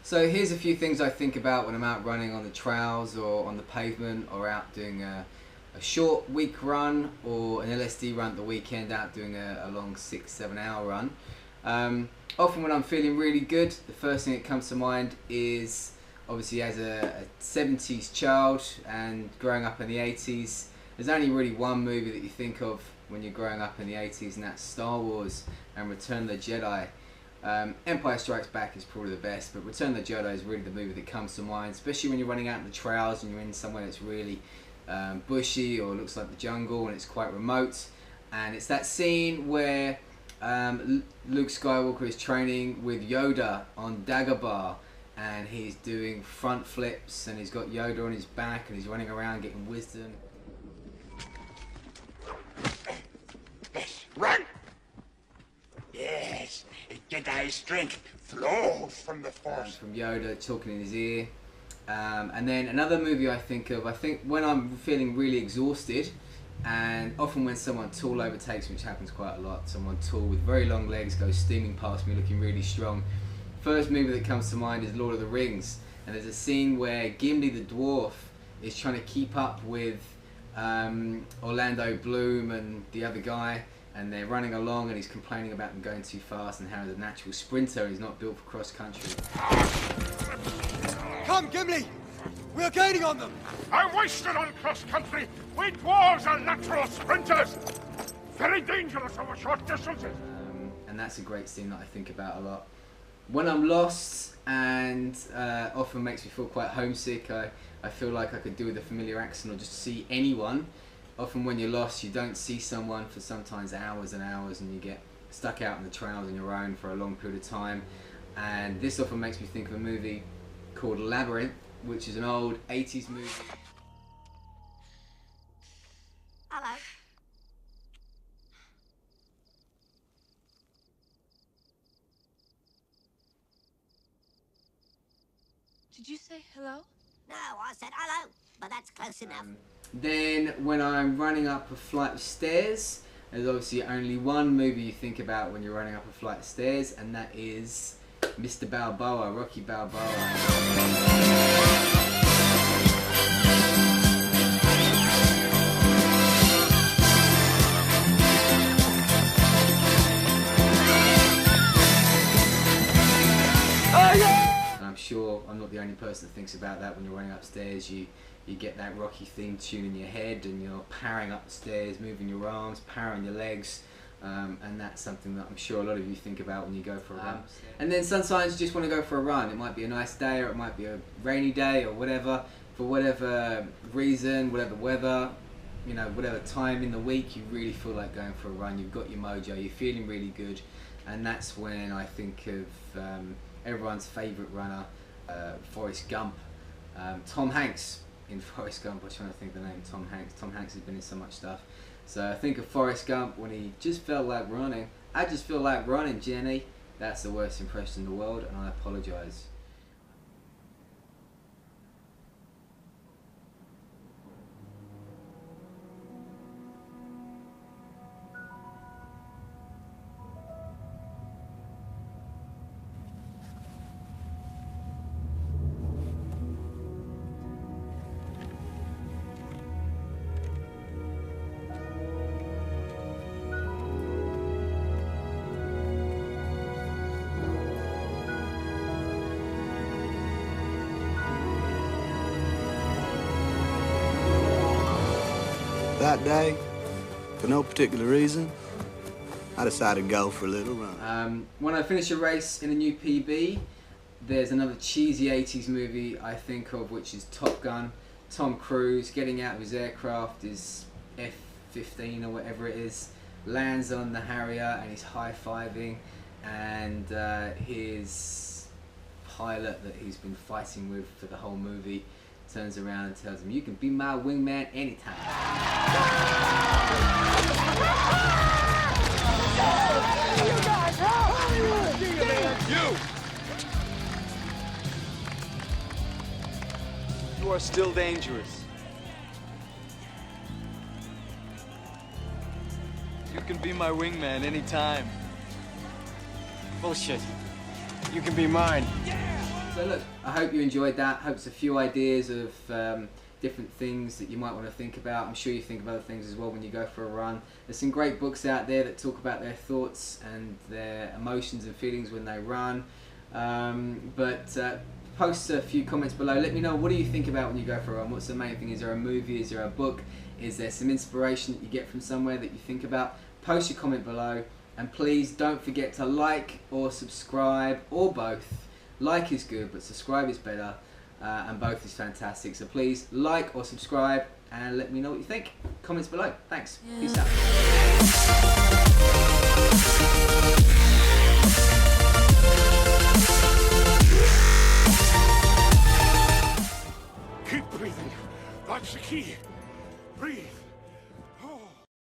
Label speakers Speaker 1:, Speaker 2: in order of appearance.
Speaker 1: So here's a few things I think about when I'm out running on the trails or on the pavement or out doing a short week run or an LSD run at the weekend, out doing a long 6-7 hour run. Often when I'm feeling really good, the first thing that comes to mind is obviously as a 70s child and growing up in the 80s, there's only really one movie that you think of when you're growing up in the 80s, and that's Star Wars and Return of the Jedi. Empire Strikes Back is probably the best, but Return of the Jedi is really the movie that comes to mind, especially when you're running out in the trails and you're in somewhere that's really bushy or looks like the jungle and it's quite remote. And it's that scene where Luke Skywalker is training with Yoda on Dagobah, and he's doing front flips and he's got Yoda on his back and he's running around getting wisdom.
Speaker 2: Yes, run! Yes, Jedi strength flows from the Force.
Speaker 1: From Yoda talking in his ear. And then another movie I think when I'm feeling really exhausted, and often when someone tall overtakes me, which happens quite a lot, someone tall with very long legs goes steaming past me looking really strong. First movie that comes to mind is Lord of the Rings, and there's a scene where Gimli the dwarf is trying to keep up with Orlando Bloom and the other guy, and they're running along and he's complaining about them going too fast and how he's a natural sprinter and he's not built for cross country.
Speaker 3: Come, Gimli! We're gaining on them!
Speaker 2: I'm wasted on cross country. We dwarves are natural sprinters. Very dangerous over short distances.
Speaker 1: And that's a great scene that I think about a lot. When I'm lost, and often makes me feel quite homesick, I feel like I could do with a familiar accent or just see anyone. Often when you're lost, you don't see someone for sometimes hours and hours, and you get stuck out in the trails on your own for a long period of time. And this often makes me think of a movie called Labyrinth, which is an old 80s movie.
Speaker 4: Hello.
Speaker 5: Did you say hello?
Speaker 4: No, I said hello, but that's close enough.
Speaker 1: Then when I'm running up a flight of stairs, there's obviously only one movie you think about when you're running up a flight of stairs, and that is Mr. Balboa, Rocky Balboa. Sure, I'm not the only person that thinks about that when you're running upstairs. You get that Rocky theme tune in your head and you're powering up the stairs, moving your arms, powering your legs, and that's something that I'm sure a lot of you think about when you go for a run. And then sometimes you just want to go for a run. It might be a nice day or it might be a rainy day or whatever. For whatever reason, whatever weather, you know, whatever time in the week, you really feel like going for a run. You've got your mojo, you're feeling really good, and that's when I think of everyone's favourite runner, Forrest Gump. Tom Hanks in Forrest Gump. I was trying to think of the name. Tom Hanks. Tom Hanks has been in so much stuff. So I think of Forrest Gump when he just felt like running. I just feel like running, Jenny. That's the worst impression in the world, and I apologise.
Speaker 6: That day, for no particular reason, I decided to go for a little run.
Speaker 1: When I finish a race in a new PB, there's another cheesy 80s movie I think of, which is Top Gun. Tom Cruise getting out of his aircraft, his F-15 or whatever it is, lands on the Harrier and he's high-fiving, and his pilot that he's been fighting with for the whole movie turns around and tells him, "You can be my wingman anytime."
Speaker 3: You are still dangerous. You can be my wingman anytime.
Speaker 7: Bullshit. You can be mine.
Speaker 1: So look, I hope you enjoyed that. Hope it's a few ideas of different things that you might want to think about. I'm sure you think of other things as well when you go for a run. There's some great books out there that talk about their thoughts and their emotions and feelings when they run. Post a few comments below. Let me know, what do you think about when you go for a run? What's the main thing? Is there a movie? Is there a book? Is there some inspiration that you get from somewhere that you think about? Post your comment below, and please don't forget to like or subscribe, or both. Like is good, but subscribe is better, and both is fantastic. So please like or subscribe and let me know what you think. Comments below. Thanks. Peace out.